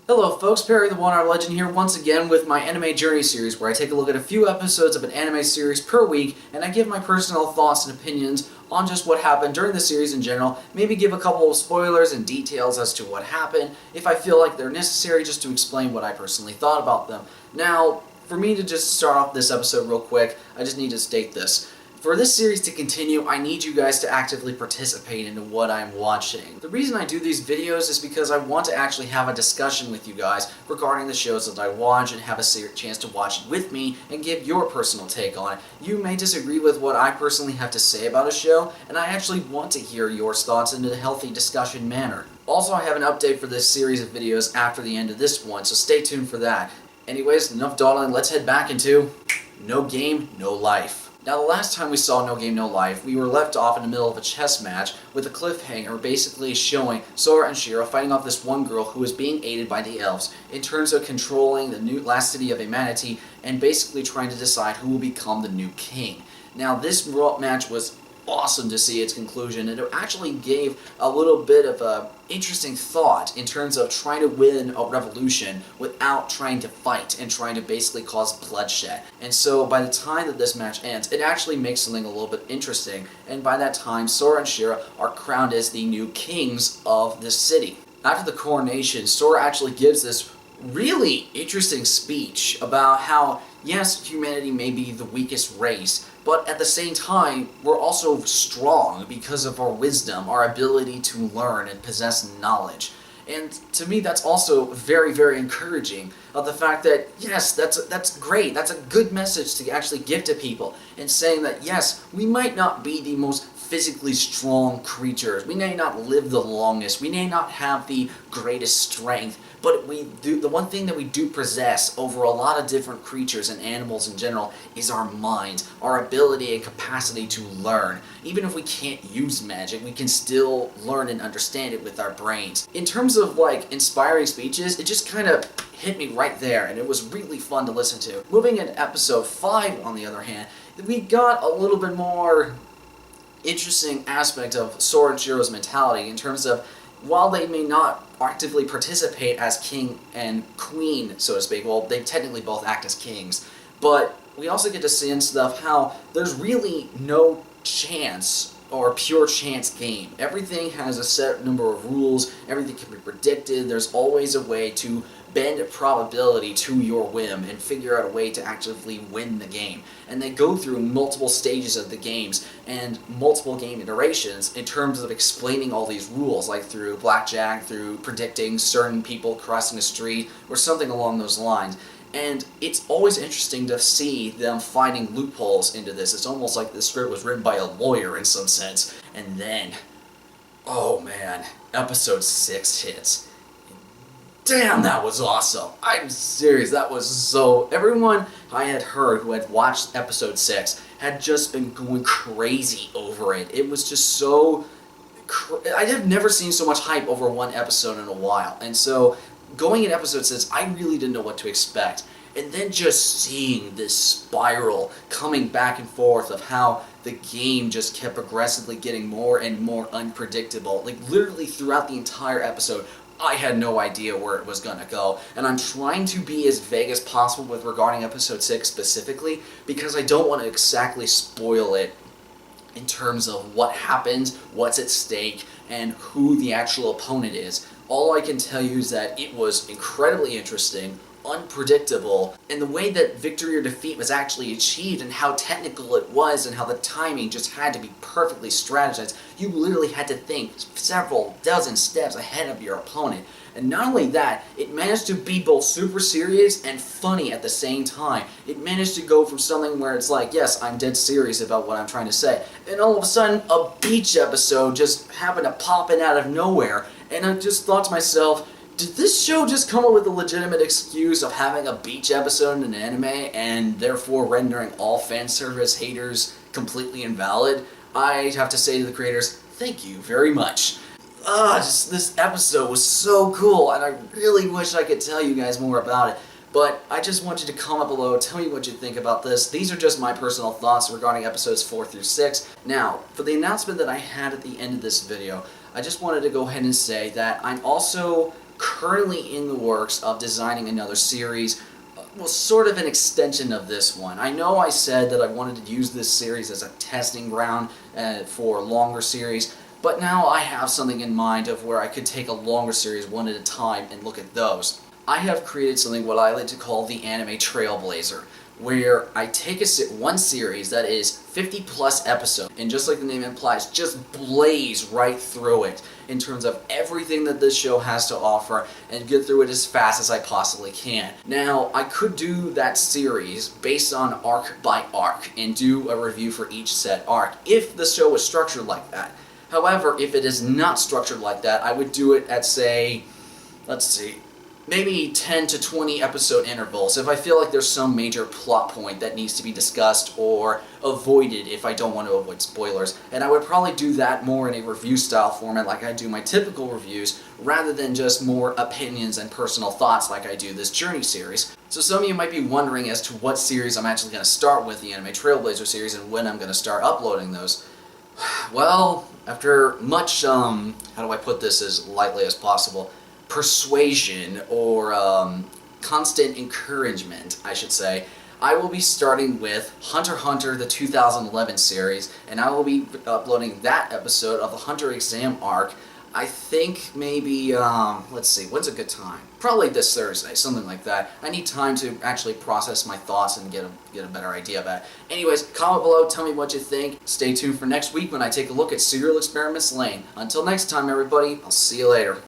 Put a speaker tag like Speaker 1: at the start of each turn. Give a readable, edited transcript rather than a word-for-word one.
Speaker 1: Hello folks, Perry the One-Armed Legend here once again with my Anime Journey series where I take a look at a few episodes of an anime series per week and I give my personal thoughts and opinions on just what happened during the series in general, maybe give a couple of spoilers and details as to what happened if I feel like they're necessary just to explain what I personally thought about them. Now, for me to just start off this episode real quick, I just need to state this. For this series to continue, I need you guys to actively participate into what I'm watching. The reason I do these videos is because I want to actually have a discussion with you guys regarding the shows that I watch and have a chance to watch it with me and give your personal take on it. You may disagree with what I personally have to say about a show, and I actually want to hear your thoughts in a healthy discussion manner. Also, I have an update for this series of videos after the end of this one, so stay tuned for that. Anyways, enough dawdling, let's head back into No Game, No Life. Now, the last time we saw No Game, No Life, we were left off in the middle of a chess match with a cliffhanger basically showing Sora and Shiro fighting off this one girl who was being aided by the elves in terms of controlling the new last city of Amanity and basically trying to decide who will become the new king. Now, this match was awesome to see its conclusion, and it actually gave a little bit of a interesting thought in terms of trying to win a revolution without trying to fight and trying to basically cause bloodshed. And so by the time that this match ends, it actually makes something a little bit interesting, and by that time Sora and Shiro are crowned as the new kings of this city. After the coronation, Sora actually gives this really interesting speech about how, yes, humanity may be the weakest race, but at the same time, we're also strong because of our wisdom, our ability to learn and possess knowledge. And to me, that's also very, very encouraging of the fact that, yes, that's great. That's a good message to actually give to people, and saying that, yes, we might not be the most physically strong creatures. We may not live the longest. We may not have the greatest strength, but the one thing that we do possess over a lot of different creatures and animals in general is our minds, our ability and capacity to learn. Even if we can't use magic, we can still learn and understand it with our brains. In terms of like inspiring speeches, it just kind of hit me right there, and it was really fun to listen to. Moving in episode 5, on the other hand, we got a little bit more interesting aspect of Sora and Shiro's mentality in terms of, while they may not actively participate as king and queen, so to speak, well, they technically both act as kings, but we also get to see and stuff how there's really no chance or pure chance game. Everything has a set number of rules, everything can be predicted, there's always a way to bend probability to your whim and figure out a way to actively win the game. And they go through multiple stages of the games and multiple game iterations in terms of explaining all these rules, like through blackjack, through predicting certain people crossing the street, or something along those lines. And it's always interesting to see them finding loopholes into this. It's almost like the script was written by a lawyer in some sense. And then, oh man, episode 6 hits. Damn, that was awesome. I'm serious, that was so... Everyone I had heard who had watched episode 6 had just been going crazy over it. It was just so... I have never seen so much hype over one episode in a while. And so, going in episode 6, I really didn't know what to expect. And then just seeing this spiral coming back and forth of how the game just kept progressively getting more and more unpredictable. Like, literally throughout the entire episode, I had no idea where it was going to go, and I'm trying to be as vague as possible with regarding episode 6 specifically, because I don't want to exactly spoil it in terms of what happens, what's at stake, and who the actual opponent is. All I can tell you is that it was incredibly interesting, unpredictable, and the way that victory or defeat was actually achieved and how technical it was and how the timing just had to be perfectly strategized. You literally had to think several dozen steps ahead of your opponent. And not only that, it managed to be both super serious and funny at the same time. It managed to go from something where it's like, yes, I'm dead serious about what I'm trying to say, and all of a sudden a beach episode just happened to pop in out of nowhere, and I just thought to myself, did this show just come up with a legitimate excuse of having a beach episode in an anime and therefore rendering all fan service haters completely invalid? I have to say to the creators, thank you very much. This episode was so cool, and I really wish I could tell you guys more about it. But I just want you to comment below, tell me what you think about this. These are just my personal thoughts regarding episodes 4 through 6. Now, for the announcement that I had at the end of this video, I just wanted to go ahead and say that I'm also currently in the works of designing another series, well, sort of an extension of this one. I know I said that I wanted to use this series as a testing ground for longer series, but now I have something in mind of where I could take a longer series one at a time and look at those. I have created something what I like to call the Anime Trailblazer, where I take one series that is 50 plus episodes, and just like the name implies, just blaze right through it in terms of everything that this show has to offer and get through it as fast as I possibly can. Now, I could do that series based on arc by arc and do a review for each set arc if the show was structured like that. However, if it is not structured like that, I would do it at, say, let's see, maybe 10 to 20 episode intervals if I feel like there's some major plot point that needs to be discussed or avoided if I don't want to avoid spoilers. And I would probably do that more in a review style format like I do my typical reviews, rather than just more opinions and personal thoughts like I do this Journey series. So some of you might be wondering as to what series I'm actually going to start with, the Anime Trailblazer series, and when I'm going to start uploading those. Well, after much, how do I put this as lightly as possible, persuasion or constant encouragement, I should say, I will be starting with Hunter x Hunter, the 2011 series, and I will be uploading that episode of the Hunter exam arc. I think maybe, let's see, when's a good time? Probably this Thursday, something like that. I need time to actually process my thoughts and get a better idea of it. Anyways, comment below, tell me what you think. Stay tuned for next week when I take a look at Serial Experiments Lain. Until next time, everybody, I'll see you later.